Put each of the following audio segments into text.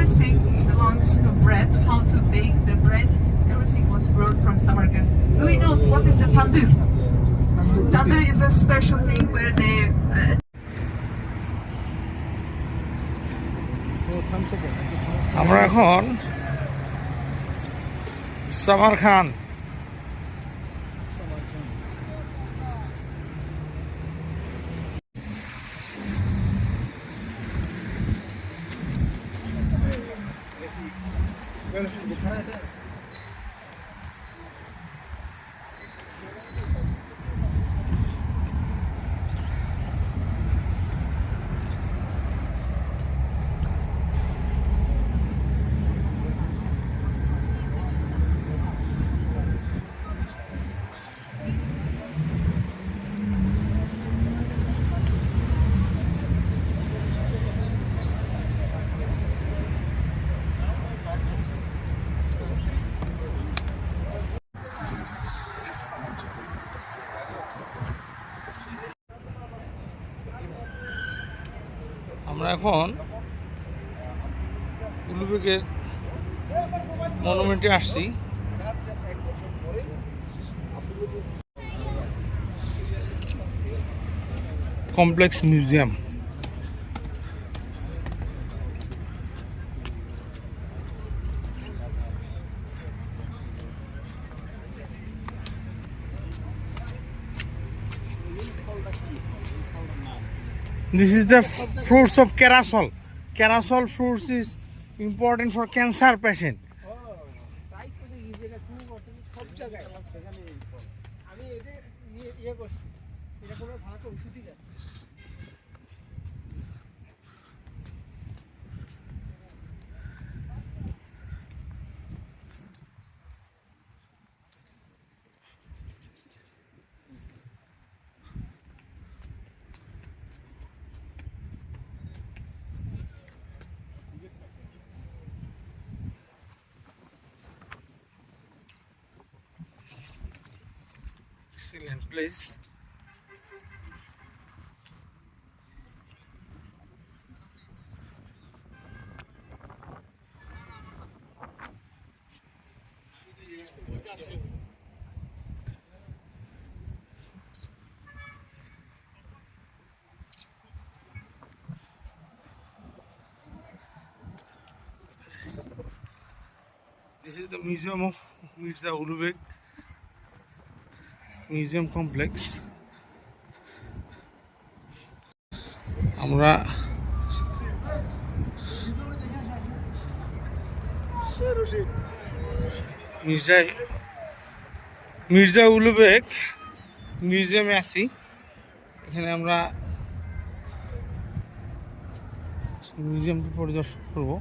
everything belongs to bread, how to bake the bread. Everything was brought from Samarkand. Do we know what is the tandoor? Tandoor is a special thing where they আমরা এখন সামারখান আমরা এখন উলুবেগের মনুমেন্টে আসছি। Complex museum. This is the fruits of Carasol. Carasol fruits is important for cancer patient. Excellent place. This is the Museum of Mirza Ulugh Museum Complex. আমরা Mirza Ulugh মিউজিয়ামে আছি। এখানে আমরা মিউজিয়ামটি পরিদর্শন করব।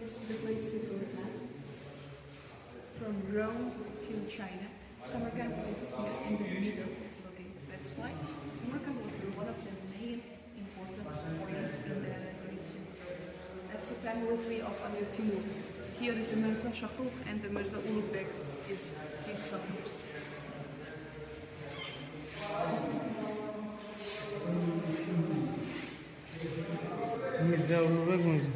This is the Great Silk Road from Rome to China. Samarkand is here in the middle, is located. That's why Samarkand was one of the main important points in the Great Silk Road. That's the family tree of Amir Timur. Here is the Mirza Shahrukh and the Mirza Ulugh Beg is his son. Mirza Ulugh museum.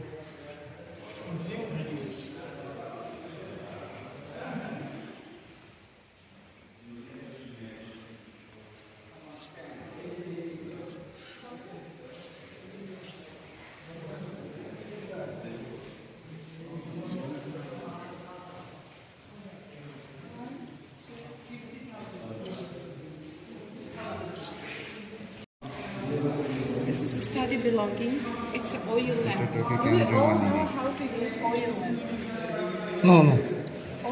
This is a study belongings. It's an oil lamp. Do we all know how to use oil lamp? No.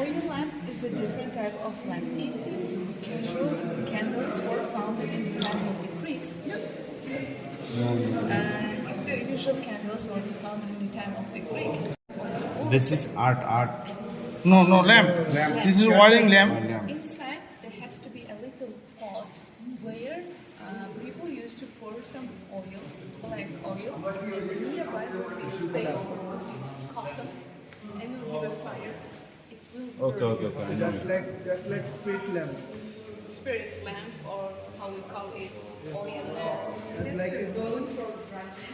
Oil lamp is a different type of lamp. If the casual candles were found in the time of the Greeks, if the usual candles were found in the time of the Greeks. This is art. No, lamp. This is oiling lamp. Inside there has to be a little pot where people used to pour some oil, black oil, and nearby would be space for putting cotton, and you give a fire. It will burn. Okay. I know it. That's like spirit lamp. Spirit lamp, or how we call it, oil lamp. That's like the a- bone for brightness.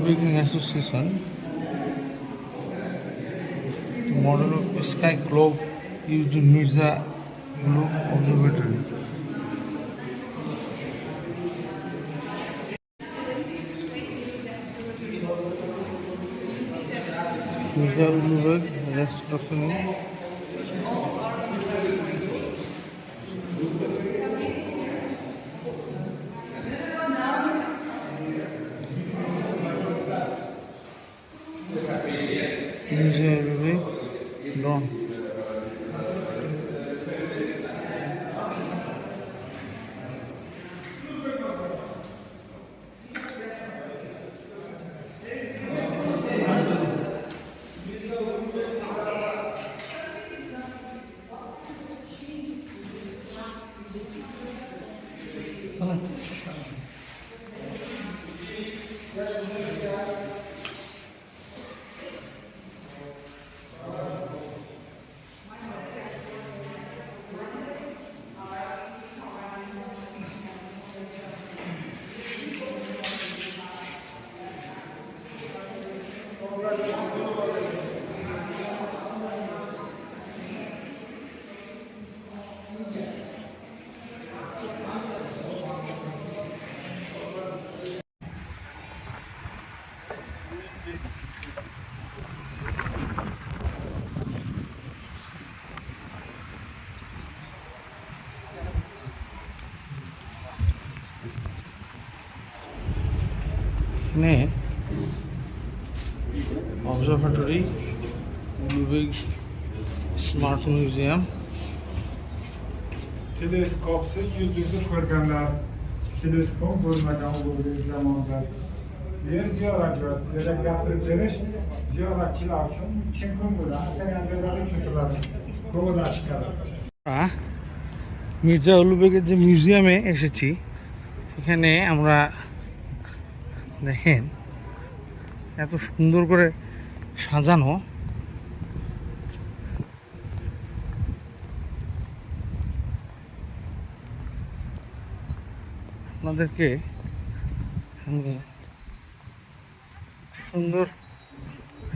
Baking Association. The model of sky globe used in Mirza Globe Observatory. Mirza Ulugh Astronomy. Mirza Ulugh Dawn. এখানে observatory, Ulugh Smart Museum. Teleskopsiz yulduzni ko'rganlar, teleskop bo'lmagan bo'lgan zamonda yer ziyoratchilar gapirib berish ziyoratchilar uchun chekun bo'ladi, talabalar uchun bo'ladi. Ko'ngildan chiqadi. আমরা মির্জা উলুবেগের যে মিউজিয়ামে এসেছি, এখানে আমরা দেখেন এত সুন্দর করে সাজানো। আপনাদেরকে আমি সুন্দর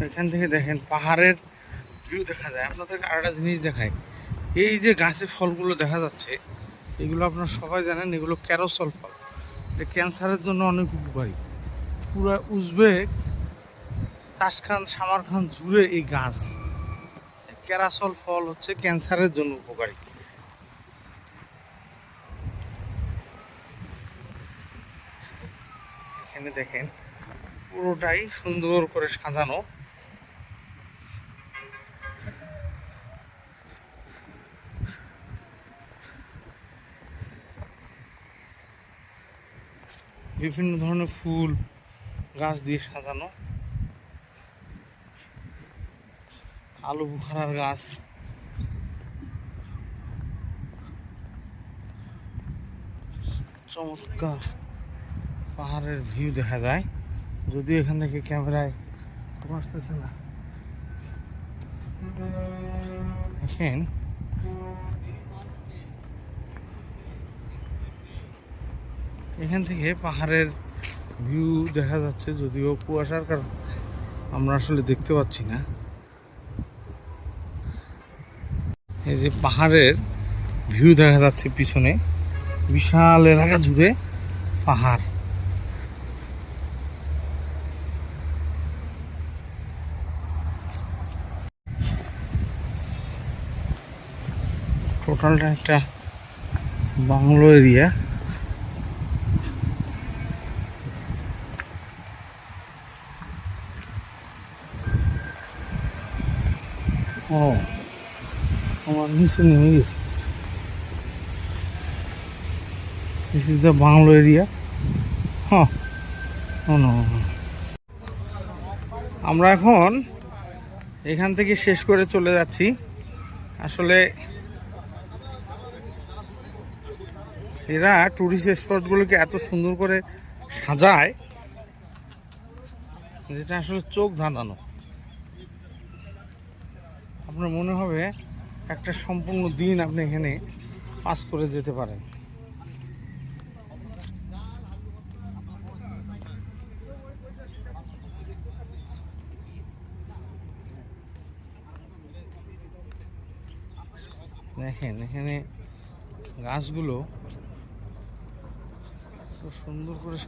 এখান থেকে দেখেন পাহাড়ের ভিউ দেখা যায়। আপনাদেরকে আরেকটা জিনিস দেখায়, এই যে গাছে ফলগুলো দেখা যাচ্ছে, এগুলো আপনারা সবাই জানেন, এগুলো ক্যারোসল ফল। এটা ক্যান্সারের জন্য অনেক উপকারী। পুরো উজবেক, তাসখান, সামারখান জুড়ে এই গাছ। ক্যারাসল ফল হচ্ছে ক্যান্সারের জন্য উপকারী। এখানে দেখেন পুরোটাই সুন্দর করে সাজানো। বিভিন্ন ধরনের ফুল গাছ দিয়ে সাজানো, আলু বুখারার গাছ, চমৎকার পাহাড়ের ভিউ দেখা যায়। যদিও এখান থেকে ক্যামেরায় আসতেছে না। দেখেন এখান থেকে পাহাড়ের ভিউ দেখা যাচ্ছে, যদিও কুয়াশার কারণে আমরা আসলে দেখতে পাচ্ছি না। এই যে পাহাড়ের ভিউ দেখা যাচ্ছে পিছনে, বিশাল এলাকা জুড়ে পাহাড়। টোটালটা একটা বাংলো এরিয়া। ও আমার নিচে নেমে গেছে। This is the bungalow area. হ্যাঁ, আমরা এখন এখান থেকে শেষ করে চলে যাচ্ছি। আসলে এরা টুরিস্ট স্পটগুলোকে এত সুন্দর করে সাজায় যেটা আসলে চোখ ধাঁধানো। আপনার মনে হবে একটা সম্পূর্ণ দিন আপনি এখানে পাস করে যেতে পারেন। দেখেন এখানে গাছগুলো খুব সুন্দর করে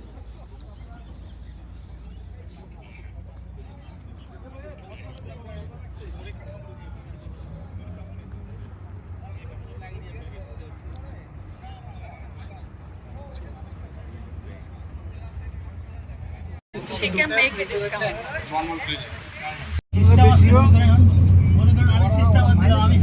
She can make a discount. System আছে মনে করেন আমি সিস্টেম আছে আমি